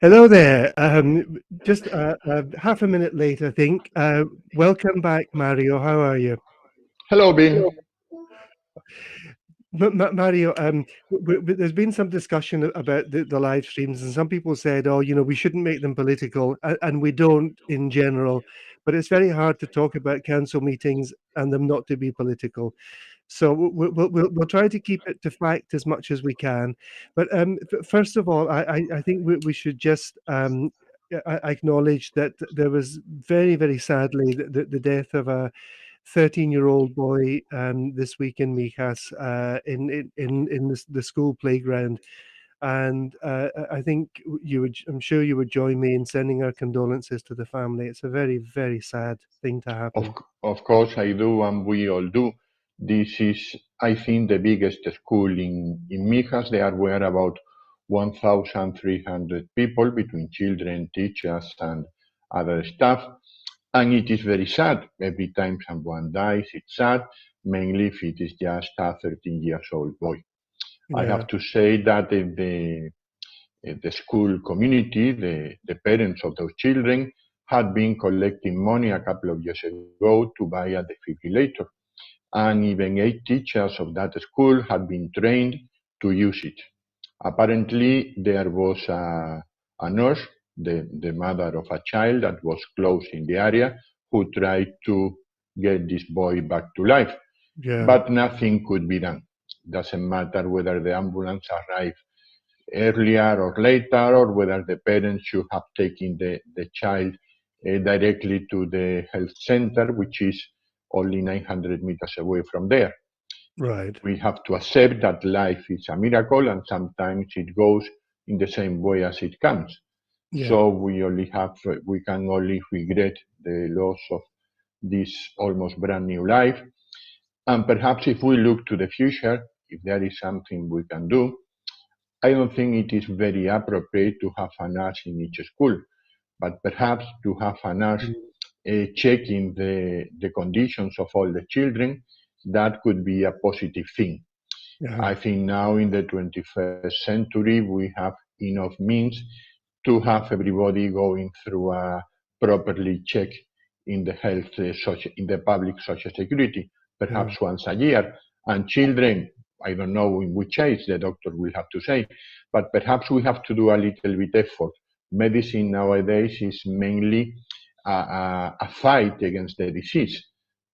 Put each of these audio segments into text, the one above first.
Hello there. Just half a minute late, I think. Welcome back, Mario. How are you? Hello, Bill. Hello. Mario, there's been some discussion about the live streams, and some people said, "Oh, we shouldn't make them political," and we don't in general. But it's very hard to talk about council meetings and them not to be political. So we'll try to keep it to fact as much as we can. But first of all, I think we should just acknowledge that there was very sadly the death of a 13-year-old boy this week in Mijas in the school playground. And I think I'm sure you would join me in sending our condolences to the family. It's a very sad thing to Of, happen. of course, I do, and we all do. This is, I think, the biggest school in Mijas. There were about 1,300 people between children, teachers, and other staff. And it is very sad. Every time someone dies, it's sad, mainly if it is just a 13 years old boy. I Yeah, have to say that the school community, the parents of those children, had been collecting money a couple of years ago to buy a defibrillator. And even 8 teachers of that school had been trained to use it. Apparently, there was a nurse, the mother of a child that was close in the area, who tried to get this boy back to life. yeah, But nothing could be done. Doesn't matter whether the ambulance arrived earlier or later, or whether the parents should have taken the child directly to the health center, which is only 900 meters away from there. right. We have to accept that life is a miracle and sometimes it goes in the same way as it comes. Yeah, So we can only regret the loss of this almost brand new life. And perhaps if we look to the future, if there is something we can do, I don't think it is very appropriate to have a nurse in each school, but perhaps to have a nurse mm, checking the conditions of all the children, that could be a positive thing. yeah, I think now in the 21st century, we have enough means to have everybody going through a properly check in the in the public social security, yeah, perhaps once a year. And children, I don't know in which age the doctor will have to say, but perhaps we have to do a little bit effort. Medicine nowadays is mainly a fight against the disease.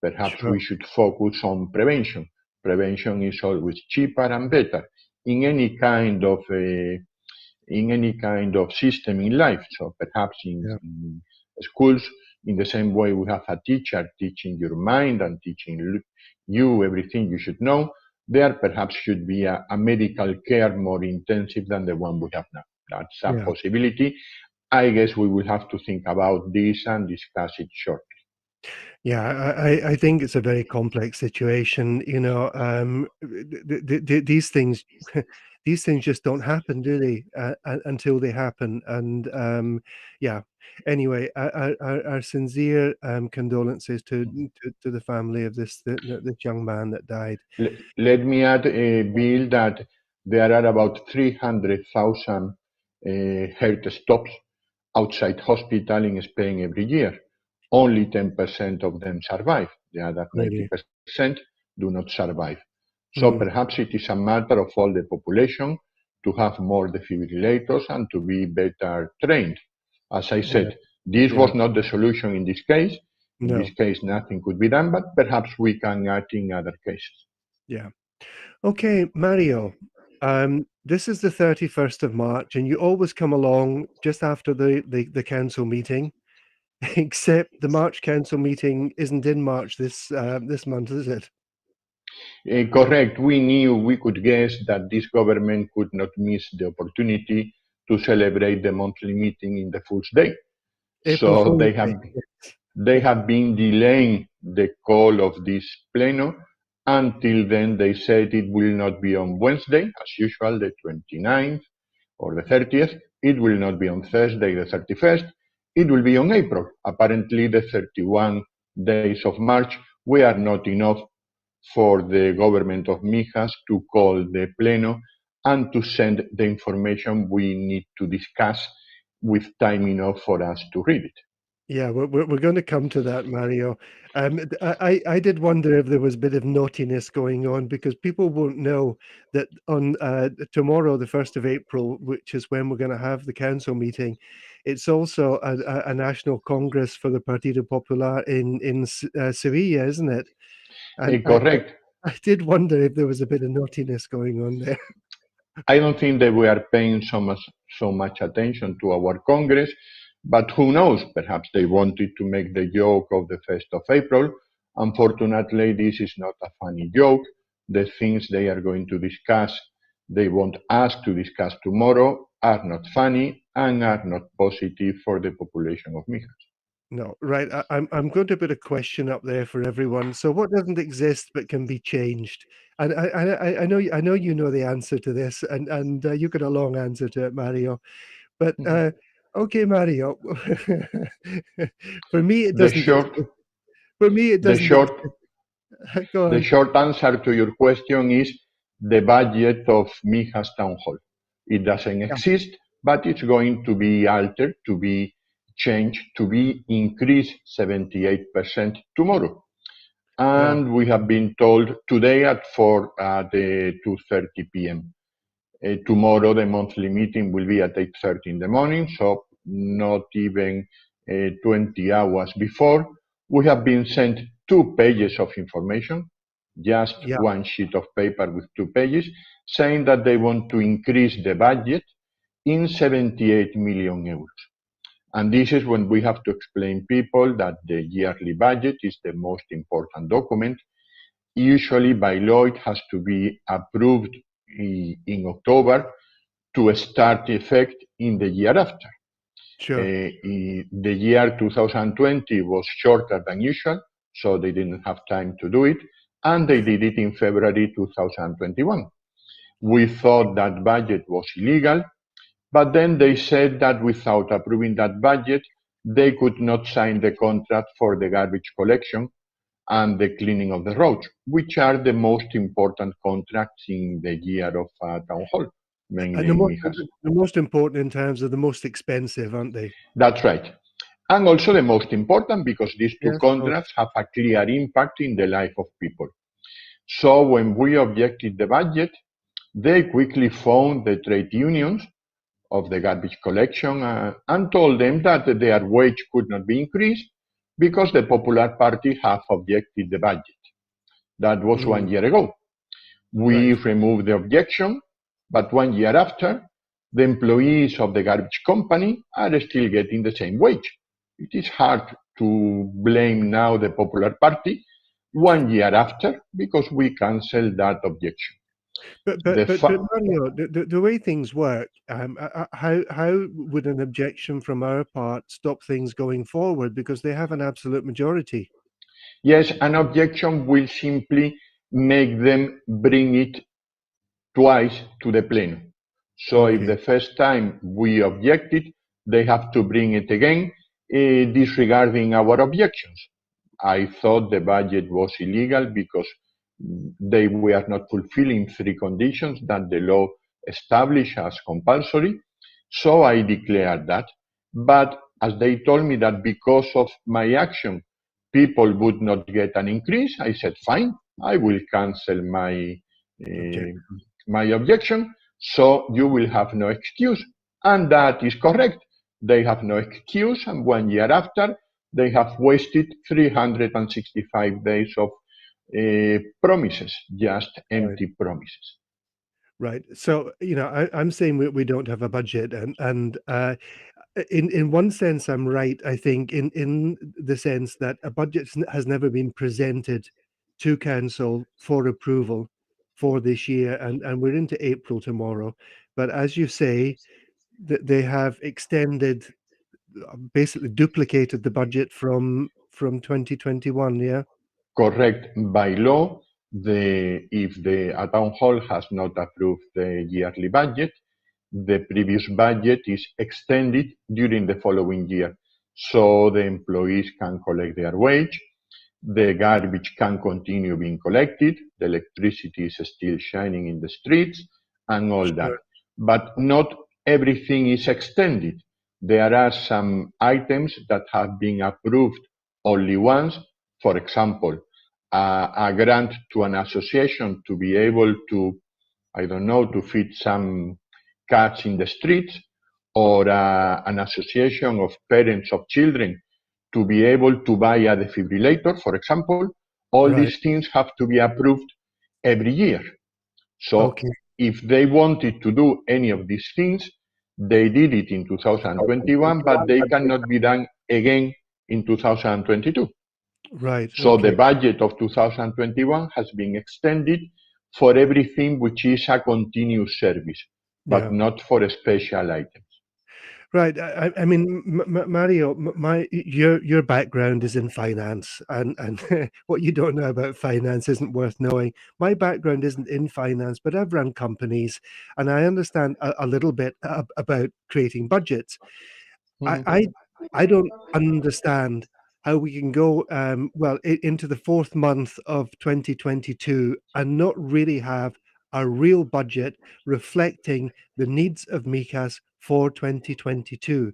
Perhaps sure, we should focus on prevention. Prevention is always cheaper and better in any kind of system in life. So perhaps yeah, in schools, in the same way we have a teacher teaching your mind and teaching you everything you should know, there perhaps should be a medical care more intensive than the one we have now. That's a yeah. possibility. I guess we will have to think about this and discuss it shortly. Yeah, I think it's a very complex situation. These things, these things just don't happen, do they? Until they happen, and yeah. Anyway, our sincere condolences to the family of this young man that died. Let me add, Bill, that there are about 300,000 heart stops outside hospital in Spain every year. Only 10% of them survive. The other Really. 90% do not survive. So Mm, perhaps it is a matter of all the population to have more defibrillators and to be better trained. As I yeah, said, this yeah. was not the solution in this case. In this No. case, nothing could be done, but perhaps we can act in other cases. Yeah. Okay, Mario. This is the 31st of March, and you always come along just after the council meeting, except the March council meeting isn't in March this month, is it? Correct. We knew, we could guess that this government could not miss the opportunity to celebrate the monthly meeting in the Fool's Day. April So Fool's Day. they have been delaying the call of this pleno until then. They said it will not be on Wednesday, as usual, the 29th or the 30th. It will not be on Thursday, the 31st. It will be on April. Apparently, the 31 days of March were not enough for the government of Mijas to call the pleno and to send the information we need to discuss with time enough for us to read it. Yeah, we're going to come to that, Mario. I did wonder if there was a bit of naughtiness going on because people won't know that on tomorrow, the 1st of April, which is when we're going to have the council meeting, it's also a national congress for the Partido Popular in Sevilla, isn't it? And Correct. I did wonder if there was a bit of naughtiness going on there. I don't think that we are paying so much attention to our Congress, but who knows? Perhaps they wanted to make the joke of the 1st of April. Unfortunately, this is not a funny joke. The things they are going to discuss, they want us to discuss tomorrow, are not funny and are not positive for the population of Mijas. No, right. I'm going to put a question up there for everyone. So, what doesn't exist but can be changed? And I know you know the answer to this, and you got a long answer to it, Mario. But okay, Mario. For me, it The doesn't short, exist. For me, it the doesn't short exist. Go The on. short answer to your question is the budget of Mijas Town Hall. It doesn't Yeah, exist, but it's going to be altered, to be changed, to be increased 78% tomorrow. yeah, And we have been told today at 2:30 p.m. Tomorrow, the monthly meeting will be at 8:30 in the morning, so not even 20 hours before. We have been sent 2 pages of information, just yeah. one sheet of paper with 2 pages, saying that they want to increase the budget in 78 million euros. And this is when we have to explain people that the yearly budget is the most important document. Usually by law, it has to be approved in October to start effect in the year after. Sure. The year 2020 was shorter than usual, so they didn't have time to do it, and they did it in February 2021. We thought that budget was illegal, but then they said that without approving that budget, they could not sign the contract for the garbage collection and the cleaning of the roads, which are the most important contracts in the year of town hall, And mainly in Mijas. the most important in terms of the most expensive, aren't they? That's right. And also the most important because these two Yes, of course. contracts have a clear impact in the life of people. So when we objected the budget, they quickly phoned the trade unions of the garbage collection and told them that their wage could not be increased because the Popular Party have objected the budget. That was Mm, 1 year ago. We right. removed the objection, but 1 year after, the employees of the garbage company are still getting the same wage. It is hard to blame now the Popular Party 1 year after because we cancelled that objection. The But fa- Mario, the way things work, how would an objection from our part stop things going forward because they have an absolute majority? yes, an objection will simply make them bring it twice to the plenum. So if Okay, the first time we objected, they have to bring it again, disregarding our objections. I thought the budget was illegal because they were not fulfilling 3 conditions that the law established as compulsory. So I declared that. But as they told me that because of my action, people would not get an increase, I said, fine, I will cancel object. uh, my objection. So you will have no excuse. And that is correct. They have no excuse. And 1 year after, they have wasted 365 days of promises, just Right. empty promises. Right. So, I'm saying we don't have a budget, and in one sense, I'm right. I think in the sense that a budget has never been presented to council for approval for this year, and we're into April tomorrow. But as you say, that they have extended, basically duplicated the budget from 2021. Yeah. Correct. By law, if the town hall has not approved the yearly budget, the previous budget is extended during the following year. So the employees can collect their wage, the garbage can continue being collected, the electricity is still shining in the streets, and all that. Sure. But not everything is extended There are some items that have been approved only once. For example, a grant to an association to be able to, I don't know, to feed some cats in the streets, or an association of parents of children to be able to buy a defibrillator, for example. All Right. these things have to be approved every year. So Okay. if they wanted to do any of these things, they did it in 2021, but they cannot be done again in 2022. Right. So the Okay. budget of 2021 has been extended for everything which is a continuous service, but Yeah. not for special items. Right. I mean, Mario, my your background is in finance, and what you don't know about finance isn't worth knowing. My background isn't in finance, but I've run companies, and I understand a little bit about creating budgets. I Mhm. I I don't understand how we can go well into the fourth month of 2022 and not really have a real budget reflecting the needs of Mijas for 2022.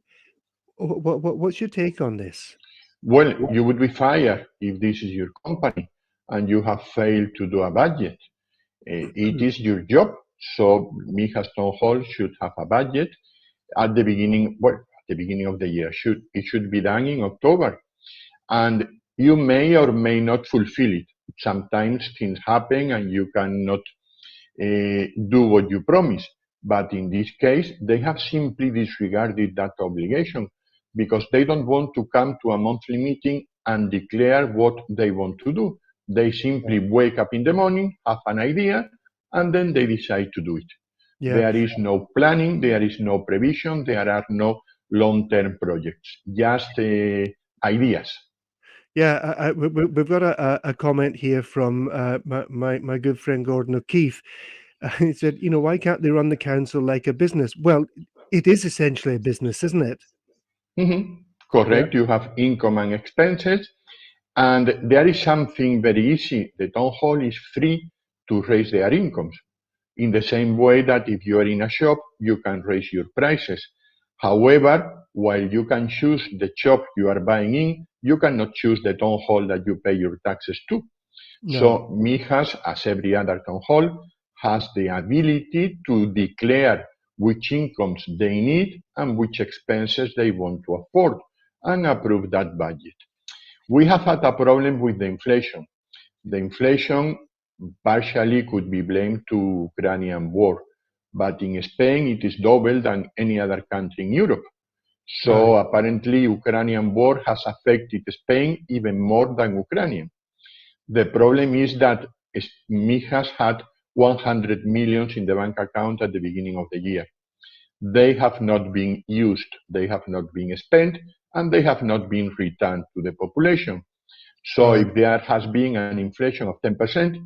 What's your take on this? Well, you would be fired if this is your company and you have failed to do a budget. It is your job. So Mijas Town Hall should have a budget at the beginning, well, at the beginning of the year. It should be done in October. And you may or may not fulfill it. Sometimes things happen and you cannot do what you promise. But in this case, they have simply disregarded that obligation because they don't want to come to a monthly meeting and declare what they want to do. They simply wake up in the morning, have an idea, and then they decide to do it. Yeah, There is no planning, there is no prevision, there are no long-term projects, just ideas. yeah. We've got a comment here from my good friend Gordon O'Keefe. He said, why can't they run the council like a business? Well, it is essentially a business, isn't it? Mhm. Yeah. Correct, you have income and expenses. And there is something very easy. The town hall is free to raise their incomes. In the same way that if you are in a shop, you can raise your prices. However, while you can choose the shop you are buying in, you cannot choose the town hall that you pay your taxes to. No. So Mijas, as every other town hall, has the ability to declare which incomes they need and which expenses they want to afford and approve that budget. We have had a problem with the inflation. The inflation partially could be blamed to Ukrainian war, but in Spain it is double than any other country in Europe. Right. So apparently Ukrainian war has affected Spain even more than Ukrainian. The problem is that Mijas had 100 millions in the bank account at the beginning of the year. They have not been used, they have not been spent, and they have not been returned to the population. So Right. if there has been an inflation of 10%,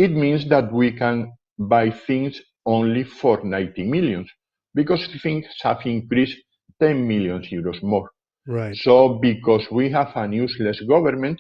it means that we can buy things only for 90 millions because things have increased 10 million euros more. Right. So because we have an useless government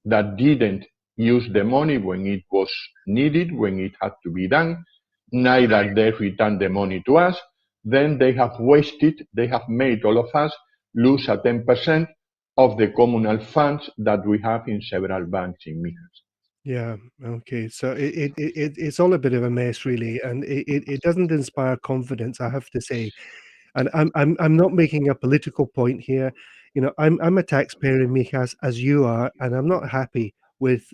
that didn't use the money when it was needed, when it had to be done, neither they returned the money to us, then they have wasted, they have made all of us lose a 10% of the communal funds that we have in several banks in Mijas. Yeah. Okay. So it's all a bit of a mess, really, and it doesn't inspire confidence, I have to say. And I'm not making a political point here. I'm a taxpayer in Mijas as you are, and I'm not happy with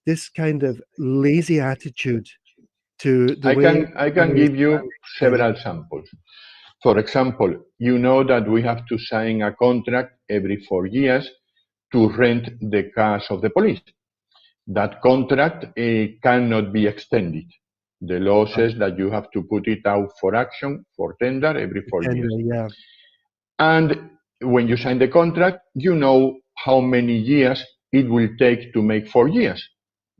this kind of lazy attitude to the way I the can way give you spending. several samples. For example, you know that we have to sign a contract every 4 years to rent the cars of the police. That contract cannot be extended. The law says that you have to put it out for action, for tender, every 4 years. Yeah, And when you sign the contract, you know how many years it will take to make 4 years.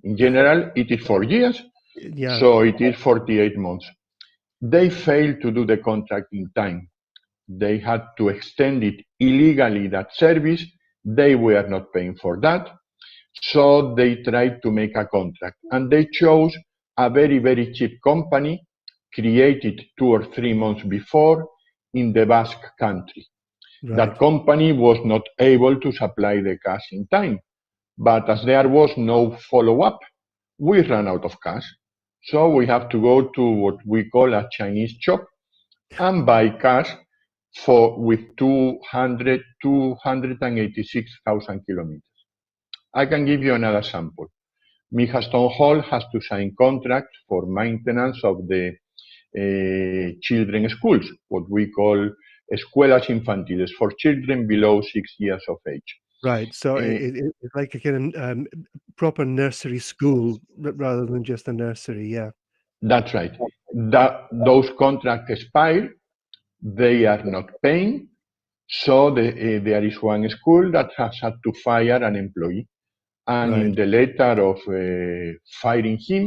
In general, it is 4 years, yeah, so it is 48 months. They failed to do the contract in time. They had to extend it illegally, that service. They were not paying for that. So they tried to make a contract and they chose a very, very cheap company created 2 or 3 months before. in the Basque Country. That Right. company was not able to supply the cash in time, but as there was no follow-up, we ran out of cash. So we have to go to what we call a Chinese shop and buy cash for with 286,000 kilometers. I can give you another sample. Mijas Town Hall has to sign contracts for maintenance of the children schools, what we call escuelas infantiles for children below 6 years of age. Right. So Uh, it's like a kind of proper nursery school rather than just a nursery. Yeah. that's right. Those contracts expire, they are not paying, so there is one school that has had to fire an employee. And in Right. the letter of firing him,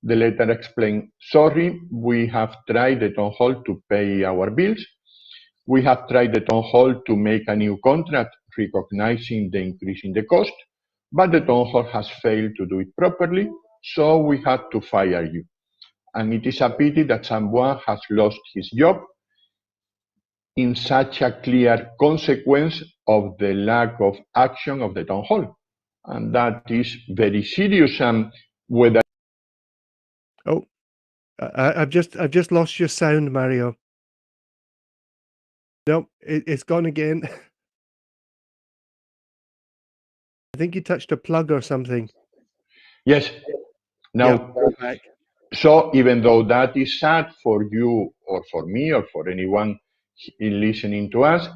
the letter explained, sorry, we have tried the town hall to pay our bills. We have tried the town hall to make a new contract recognizing the increase in the cost, but the town hall has failed to do it properly, so we had to fire you. And it is a pity that someone has lost his job in such a clear consequence of the lack of action of the town hall. And that is very serious. And whether Oh, I've just lost your sound, Mario. No, it's gone again. I think you touched a plug or something. yes, Yep, now, you're back. so even though that is sad for you or for me or for anyone listening to us,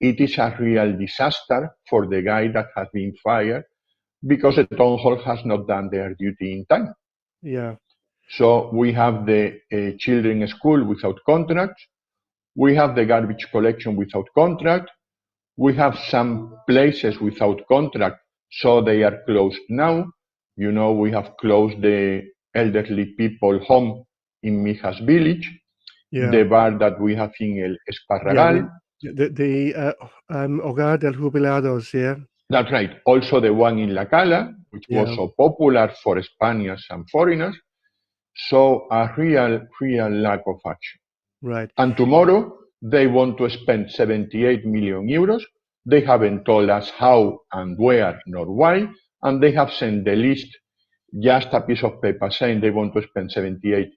it is a real disaster for the guy that has been fired because the town hall has not done their duty in time. Yeah, So we have the children's school without contracts. We have the garbage collection without contract. We have some places without contract, so they are closed now. You know, we have closed the elderly people home in Mijas village, yeah, the bar that we have in El yeah. Esparragal. The Hogar del Jubilados. Yeah, That's right. Also the one in La Cala, which was yeah. so popular for Spaniards and foreigners. So a real lack of action. Right. And tomorrow they want to spend 78 million euros. They haven't told us how and where nor why, and they have sent the list, just a piece of paper saying they want to spend 78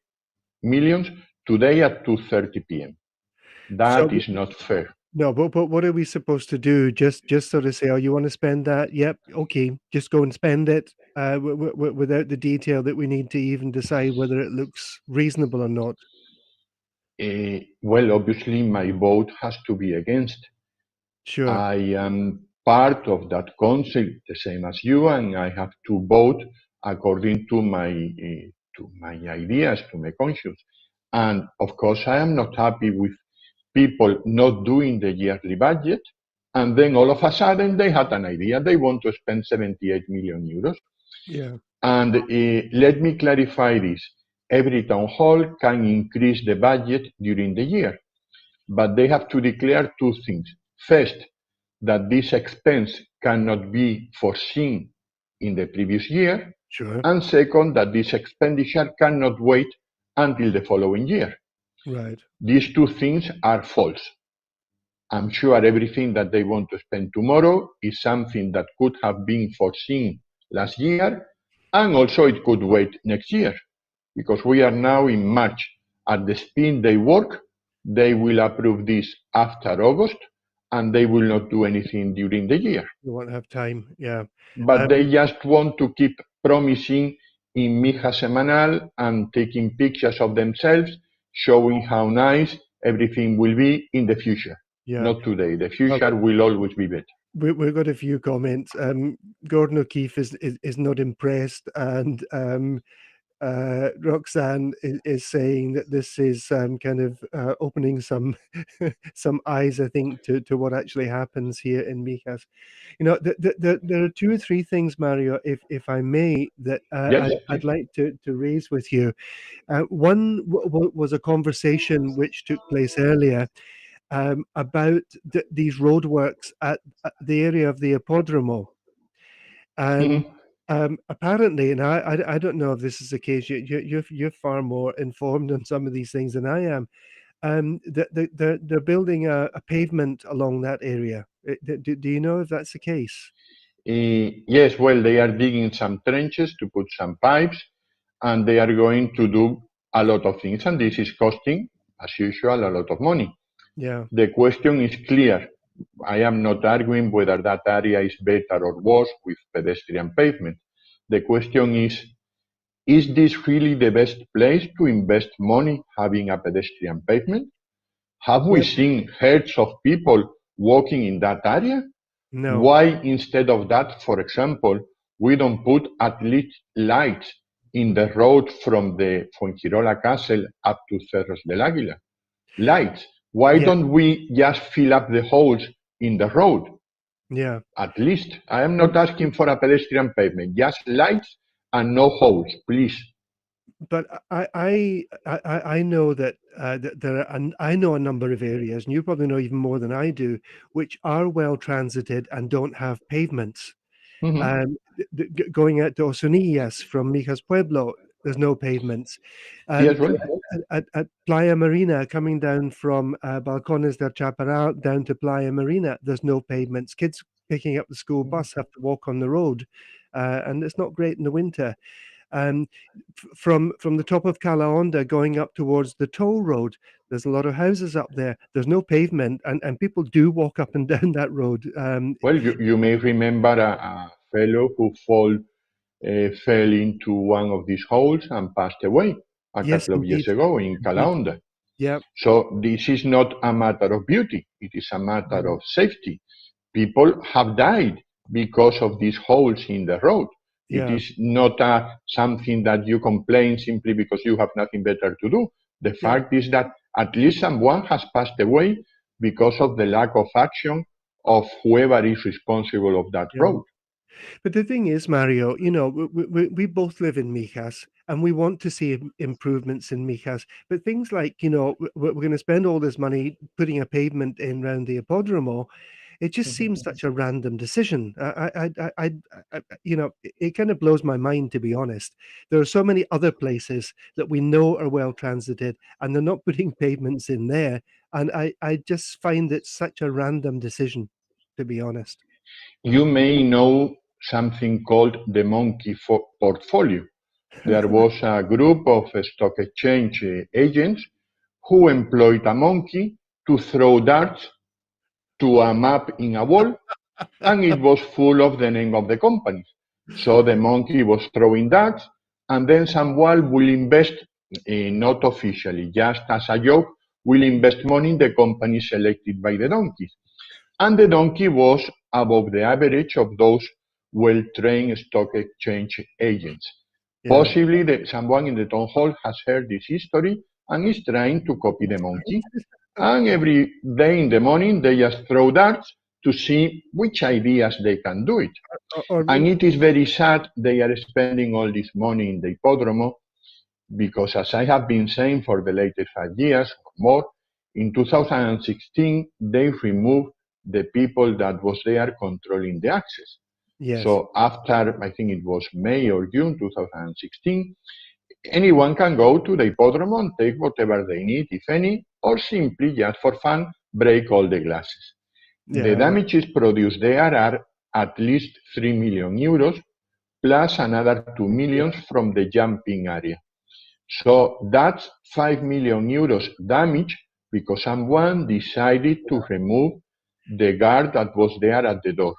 millions today at 2:30 p.m. So That is not fair. no, but what are we supposed to do? Just sort of say, "Oh, you want to spend that? Yep, okay, just go and spend it," without the detail that we need to even decide whether it looks reasonable or not. Well, obviously, my vote has to be against. Sure. I am part of that council, the same as you, and I have to vote according to my ideas, to my conscience. And of course, I am not happy with people not doing the yearly budget, and then all of a sudden they had an idea. They want to spend 78 million euros. Yeah. And let me clarify this. Every town hall can increase the budget during the year, but they have to declare two things. First, that this expense cannot be foreseen in the previous year, Sure. and second, that this expenditure cannot wait until the following year. Right. These two things are false. I'm sure everything that they want to spend tomorrow is something that could have been foreseen last year, and also it could wait next year, because we are now in March. At the speed they work, they will approve this after August, and they will not do anything during the year. You won't have time. Yeah. But they just want to keep promising in Mija Semanal and taking pictures of themselves, showing how nice everything will be in the future. Yeah. Not today. The Well, future will always be better. we've got a few comments. Gordon O'Keefe is not impressed, and Roxanne is saying that this is kind of opening some some eyes, I think, to what actually happens here in Mijas. You know, there are two or three things, Mario, if I may, that Yes? I'd like to raise with you. One was a conversation which took place earlier about these roadworks at the area of the Apodromo. And Mhm. apparently, and I don't know if this is the case, you're far more informed on some of these things than I am. They're building a pavement along that area. Do you know if that's the case? Yes, well, they are digging some trenches to put some pipes, and they are going to do a lot of things, and this is costing, as usual, a lot of money. Yeah. The question is clear. I am not arguing whether that area is better or worse with pedestrian pavement. The question is this really the best place to invest money having a pedestrian pavement? Have we Well, seen herds of people walking in that area? no. Why, instead of that, for example, we don't put at least lights in the road from the Fuengirola Castle up to Cerros del Águila? Lights. Why Yeah. don't we just fill up the holes in the road? Yeah. At least. I am But not asking for a pedestrian pavement, just lights and no holes, please. but I know that there are, and I know a number of areas, and you probably know even more than I do, which are well transited and don't have pavements. Mhm. Going out to Osunillas from Mijas Pueblo, there's no pavements. Yes, Um, well, at Playa Marina, coming down from Balcones del Chaparral down to Playa Marina, there's no pavements. Kids picking up the school bus have to walk on the road, and it's not great in the winter. Um, from the top of Calahonda going up towards the toll road, there's a lot of houses up there. There's no pavement, and people do walk up and down that road. well, you may remember a fellow who fell into one of these holes and passed away a Yes, couple of years indeed, ago in indeed. Calahonda. Yeah, So this is not a matter of beauty, it is a matter no, of safety. People have died because of these holes in the road. It yeah, is not something that you complain simply because you have nothing better to do. The yeah, fact is that at least someone has passed away because of the lack of action of whoever is responsible of that yeah. road. But the thing is, Mario, you know, we both live in Mijas and we want to see improvements in Mijas. But things like, you know, we're going to spend all this money putting a pavement in around the Hippodromo. It just Mhm. seems such a random decision. You know, it kind of blows my mind, to be honest. There are so many other places that we know are well transited and they're not putting pavements in there. And I just find it such a random decision, to be honest. You may know something called the monkey portfolio. There was a group of stock exchange agents who employed a monkey to throw darts to a map in a wall, and it was full of the name of the company. So the monkey was throwing darts, and then someone will invest, not officially, just as a joke, will invest money in the company selected by the donkey. And the donkey was above the average of those well-trained stock exchange agents. Yeah. Possibly someone in the town hall has heard this history and is trying to copy the monkey. And every day in the morning, they just throw darts to see which ideas they can do it. Or And it is very sad they are spending all this money in the hippodrome because, as I have been saying for the latest 5 years or more, in 2016 they removed the people that was there controlling the access. yes, So after, I think it was May or June 2016, anyone can go to the hippodrome and take whatever they need, if any, or simply, just for fun, break all the glasses. The yeah, right, damages produced there are at least 3 million euros, plus another 2 million yeah, from the jumping area. So that's 5 million euros damage because someone decided to remove the guard that was there at the door.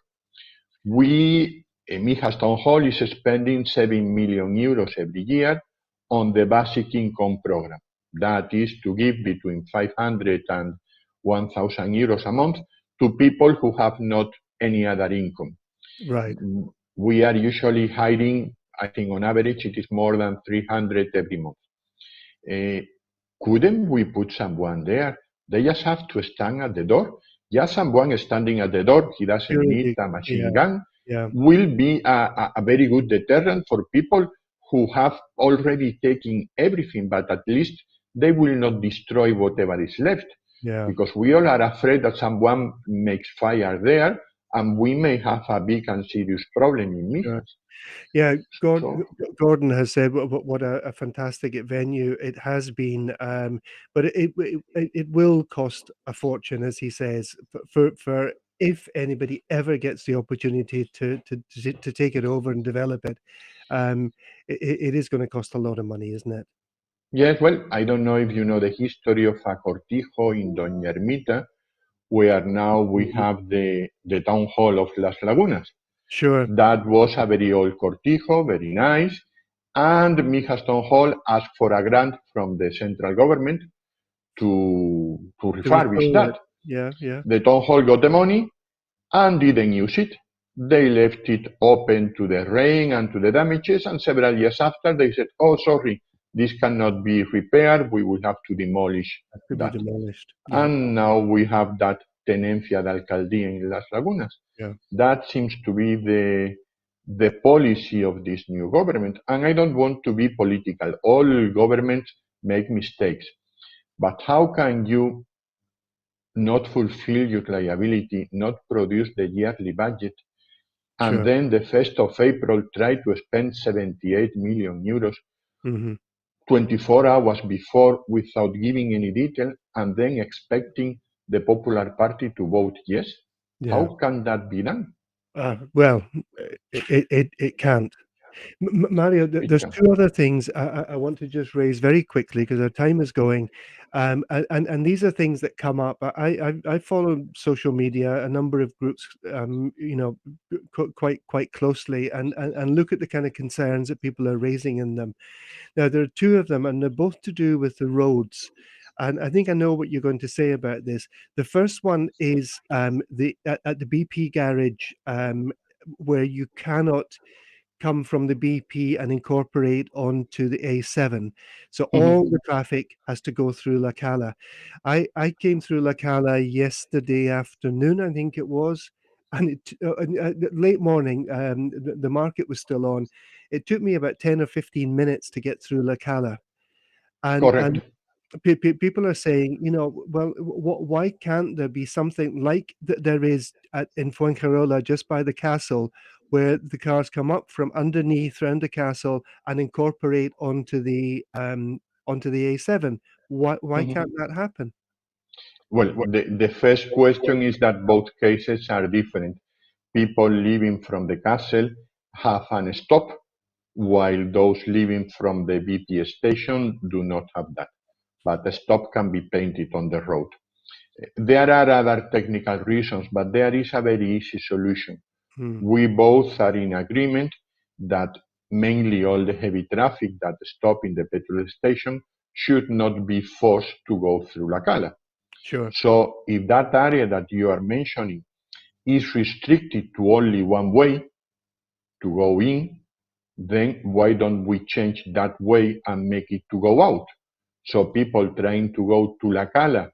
We, Mijas Town Hall is spending 7 million euros every year on the basic income program. That is to give between 500 and 1,000 euros a month to people who have not any other income. right. We are usually hiring, I think on average, it is more than 300 every month. Uh, couldn't we put someone there? They just have to stand at the door. Just someone standing at the door, he doesn't need Security. a Yeah, machine gun, yeah, will be a very good deterrent for people who have already taken everything, but at least they will not destroy whatever is left. yeah, Because we all are afraid that someone makes fire there and we may have a big and serious problem in Sure. Mijas. Yeah, So Gordon has said what a fantastic venue it has been, but it will cost a fortune, as he says, for if anybody ever gets the opportunity to take it over and develop it, it is going to cost a lot of money, isn't it? yes, well, I don't know if you know the history of a cortijo in Doña Ermita, where now we Mhm. have the town hall of Las Lagunas. Sure, That was a very old cortijo, very nice, and Mijas Town Hall asked for a grant from the central government to to refurbish restore it. that. Yeah, yeah, The town hall got the money and didn't use it. They left it open to the rain and to the damages, and several years after they said, oh, sorry, this cannot be repaired, we will have to demolish has to be that. demolished. Yeah, And now we have that tenencia de alcaldía in Las Lagunas. yeah, That seems to be the policy of this new government. And I don't want to be political. All governments make mistakes. But how can you not fulfill your liability, not produce the yearly budget, and sure. then the 1st of April try to spend 78 million euros Hmm. 24 hours before without giving any detail and then expecting the Popular Party to vote yes? Yeah. How can that be done? Well, it can't. Mario, It there's can. two other things I want to just raise very quickly because our time is going, and these are things that come up. I follow social media, a number of groups, quite closely, and look at the kind of concerns that people are raising in them. Now, there are two of them, and they're both to do with the roads. And I think I know what you're going to say about this. The first one is at the BP garage, where you cannot come from the BP and incorporate onto the A7. So all Mhm. the traffic has to go through La Cala. I came through La Cala yesterday afternoon, I think it was, and late morning. The market was still on. It took me about 10 or 15 minutes to get through La Cala, and Correct. people are saying, well, why can't there be something like there is in Fuengirola, just by the castle, where the cars come up from underneath around the castle and incorporate onto the A7? Why Mhm. can't that happen? Well, the first question is that both cases are different. People leaving from the castle have an stop, while those leaving from the BP station do not have that. But the stop can be painted on the road. There are other technical reasons, but there is a very easy solution. Hmm, We both are in agreement that mainly all the heavy traffic that stop in the petrol station should not be forced to go through La Cala. sure. So if that area that you are mentioning is restricted to only one way to go in, then why don't we change that way and make it to go out? So people trying to go to La Cala,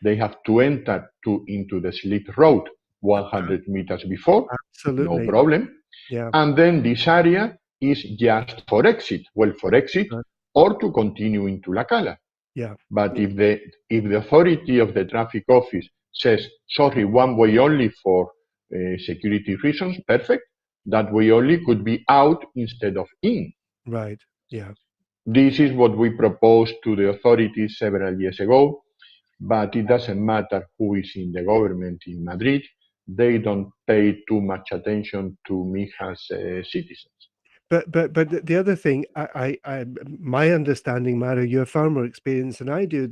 they have to enter into the slit road A- 100 meters before, no Absolutely. problem. Yeah. And then this area is just for exit, well, for exit Right. or to continue into La Cala. Yeah. But Yeah. if the authority of the traffic office says, sorry, one way only for security reasons, perfect. That way only could be out instead of in. Right. Yeah. This is what we proposed to the authorities several years ago, but it doesn't matter who is in the government in Madrid. They don't pay too much attention to Mijas citizens. But the other thing, my understanding, Mario, you have far more experience than I do.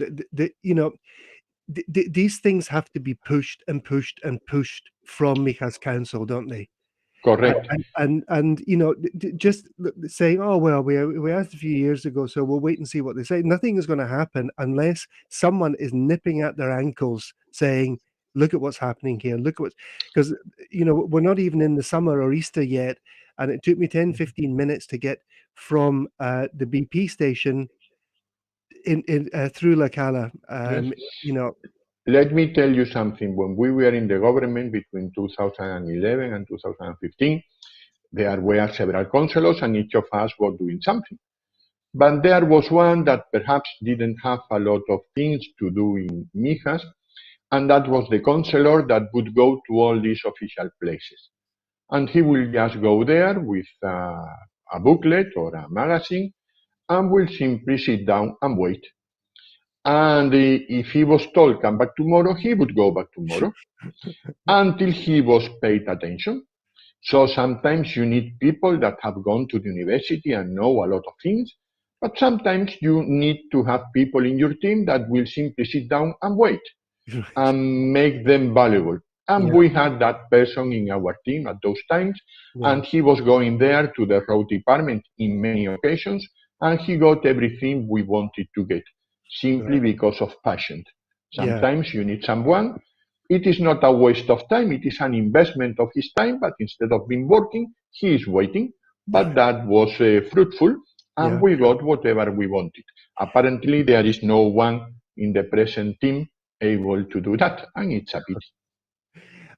These things have to be pushed and pushed and pushed from Mijas Council, don't they? Correct. And just saying, oh well, we asked a few years ago, so we'll wait and see what they say. Nothing is going to happen unless someone is nipping at their ankles, saying, "Look at what's happening here. Look at what," because we're not even in the summer or Easter yet, and it took me 10, 15 minutes to get from the BP station in through La Cala. Yes. You know, Let me tell you something. When we were in the government between 2011 and 2015, there were several councillors and each of us was doing something. But there was one that perhaps didn't have a lot of things to do in Mijas, and that was the counselor that would go to all these official places. And he will just go there with a booklet or a magazine and will simply sit down and wait. And if he was told come back tomorrow, he would go back tomorrow until he was paid attention. So sometimes you need people that have gone to the university and know a lot of things, but sometimes you need to have people in your team that will simply sit down and wait Right. and make them valuable. And Yeah. we had that person in our team at those times, Yeah. and he was going there to the road department in many occasions, and he got everything we wanted to get simply Right. because of passion. Yeah. Sometimes you need someone. It is not a waste of time, it is an investment of his time, but instead of being working, he is waiting. But that was fruitful, and Yeah. we got whatever we wanted. Apparently, there is no one in the present team able to do that, and it's a pity.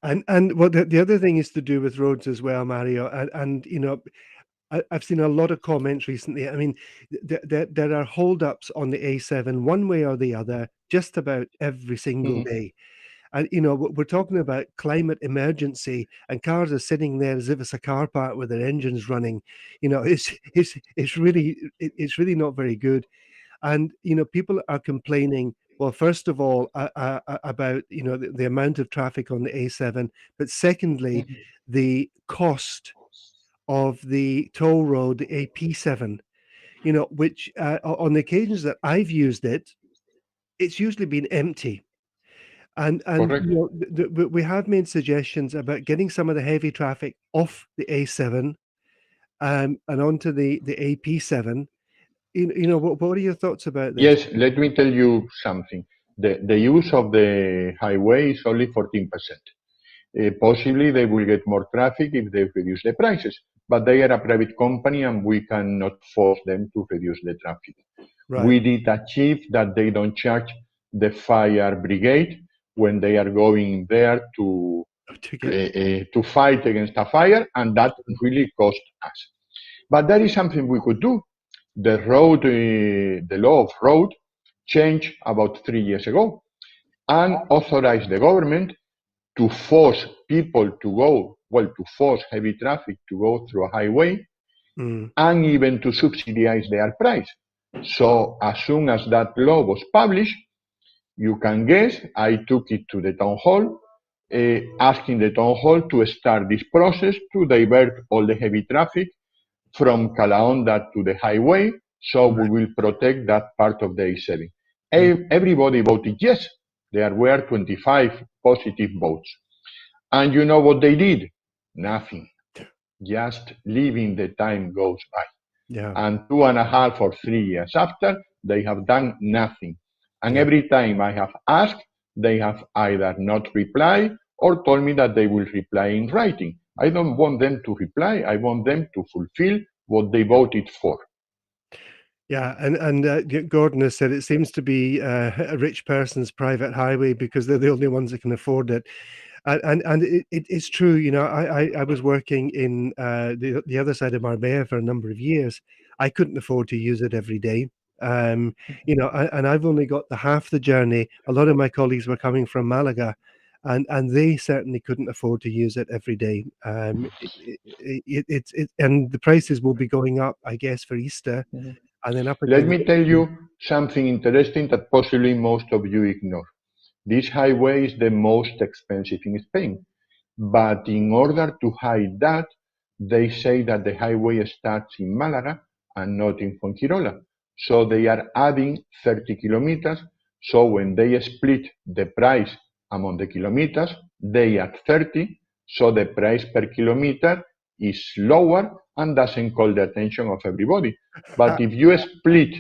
And what the other thing is to do with roads as well, Mario. And I've seen a lot of comments recently. I mean, there are holdups on the A7 one way or the other just about every single Mhm. day. And we're talking about climate emergency, and cars are sitting there as if it's a car park with their engines running. It's really not very good. And people are complaining. Well, first of all, about the amount of traffic on the A7, but secondly, the cost of the toll road, the AP7. Which on the occasions that I've used it, it's usually been empty. And Correct. we have made suggestions about getting some of the heavy traffic off the A7 and onto the AP7. What are your thoughts about this? Yes, let me tell you something. The use of the highway is only 14%. Possibly they will get more traffic if they reduce the prices, but they are a private company and we cannot force them to reduce the traffic. Right. We did achieve that they don't charge the fire brigade when they are going there To get to fight against a fire, and that really cost us. But that is something we could do. The law of road changed about 3 years ago and authorized the government to force people to go, well, to force heavy traffic to go through a highway mm, and even to subsidize their price. So as soon as that law was published, you can guess I took it to the town hall, asking the town hall to start this process to divert all the heavy traffic from Calahonda to the highway, so we right. will protect that part of the A7. Yeah. Everybody voted yes. There were 25 positive votes. And you know what they did? Nothing. Just leaving the time goes by. Yeah. And 2.5 or 3 years after, they have done nothing. And Yeah. every time I have asked, they have either not replied or told me that they will reply in writing. I don't want them to reply. I want them to fulfill what they voted for. Yeah, and Gordon has said it seems to be a rich person's private highway because they're the only ones that can afford it. And it's true. I was working in the other side of Marbella for a number of years. I couldn't afford to use it every day. And I've only got the half the journey. A lot of my colleagues were coming from Malaga, and they certainly couldn't afford to use it every day. And the prices will be going up, I guess, for Easter, and then up Let again. me tell you something interesting that possibly most of you ignore. This highway is the most expensive in Spain. But in order to hide that, they say that the highway starts in Malaga and not in Fuengirola. So they are adding 30 kilometers. So when they split the price among the kilometers, they add 30. So the price per kilometer is lower and doesn't call the attention of everybody. But if you split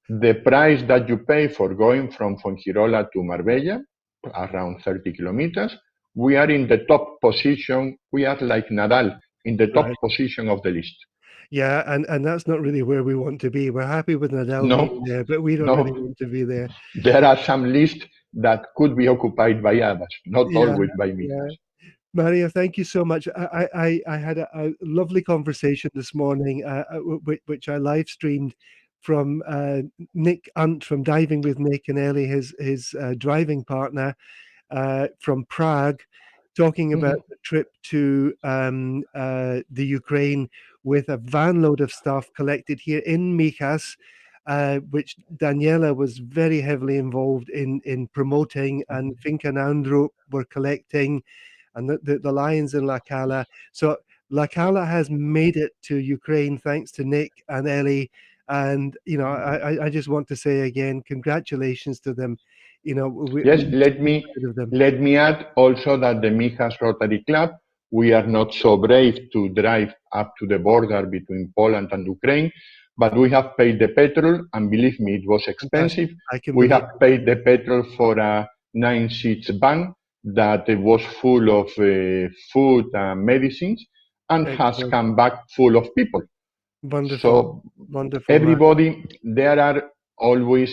the price that you pay for going from Fuengirola to Marbella, around 30 kilometers, we are in the top position. We are like Nadal in the top Right. position of the list. Yeah, and that's not really where we want to be. We're happy with Nadal being No, there, but we don't really no. want to be there. There are some lists that could be occupied by others, not Yeah, always by yeah. Mijas. Mario, thank you so much. I had a lovely conversation this morning, which I live streamed from Nick Unt from Diving with Nick and Ellie, his driving partner. from Prague, talking about Mhm. the trip to the Ukraine with a van load of stuff collected here in Mijas, which Daniela was very heavily involved in promoting, and Finca and Andrew were collecting, and the Lions in La Cala. So La Cala has made it to Ukraine thanks to Nick and Ellie. And I just want to say again, congratulations to them. We Yes, need to let be me proud of them. let me add also that the Mijas Rotary Club, we are not so brave to drive up to the border between Poland and Ukraine, but we have paid the petrol, and believe me, it was Fantastic. expensive. I can We believe have it. paid the petrol for a 9 seats van that was full of food and medicines and has Excellent. come back full of people. Wonderful. So Wonderful, Mario. everybody, there are always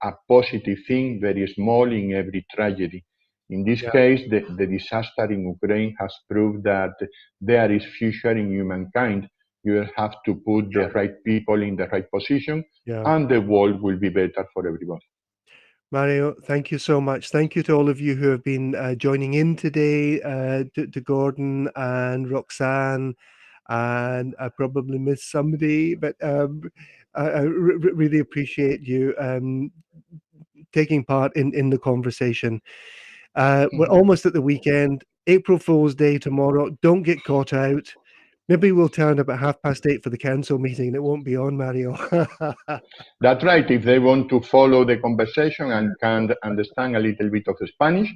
a positive thing, very small in every tragedy. In this Yeah, case, the disaster in Ukraine has proved that there is future in humankind. You will have to put yeah, the right people in the right position, yeah. and the world will be better for everybody. Mario, thank you so much. Thank you to all of you who have been joining in today, to Gordon and Roxanne, and I probably missed somebody, but I really appreciate you taking part in the conversation. We're Mhm. almost at the weekend. April Fool's Day tomorrow. Don't get caught out. Maybe we'll turn up at 8:30 for the council meeting. And it won't be on, Mario. That's right. If they want to follow the conversation and can understand a little bit of Spanish,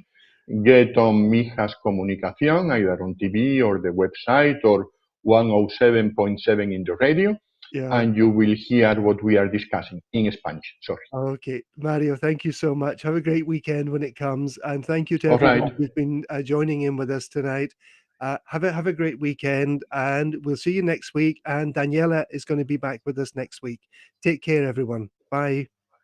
get on Mijas Comunicación, either on TV or the website or 107.7 in the radio, Yeah. and you will hear what we are discussing in Spanish. Sorry. Okay, Mario, thank you so much. Have a great weekend when it comes, and thank you to All everyone right. who's been joining in with us tonight. Have a great weekend, and we'll see you next week. And Daniela is going to be back with us next week. Take care, everyone. Bye.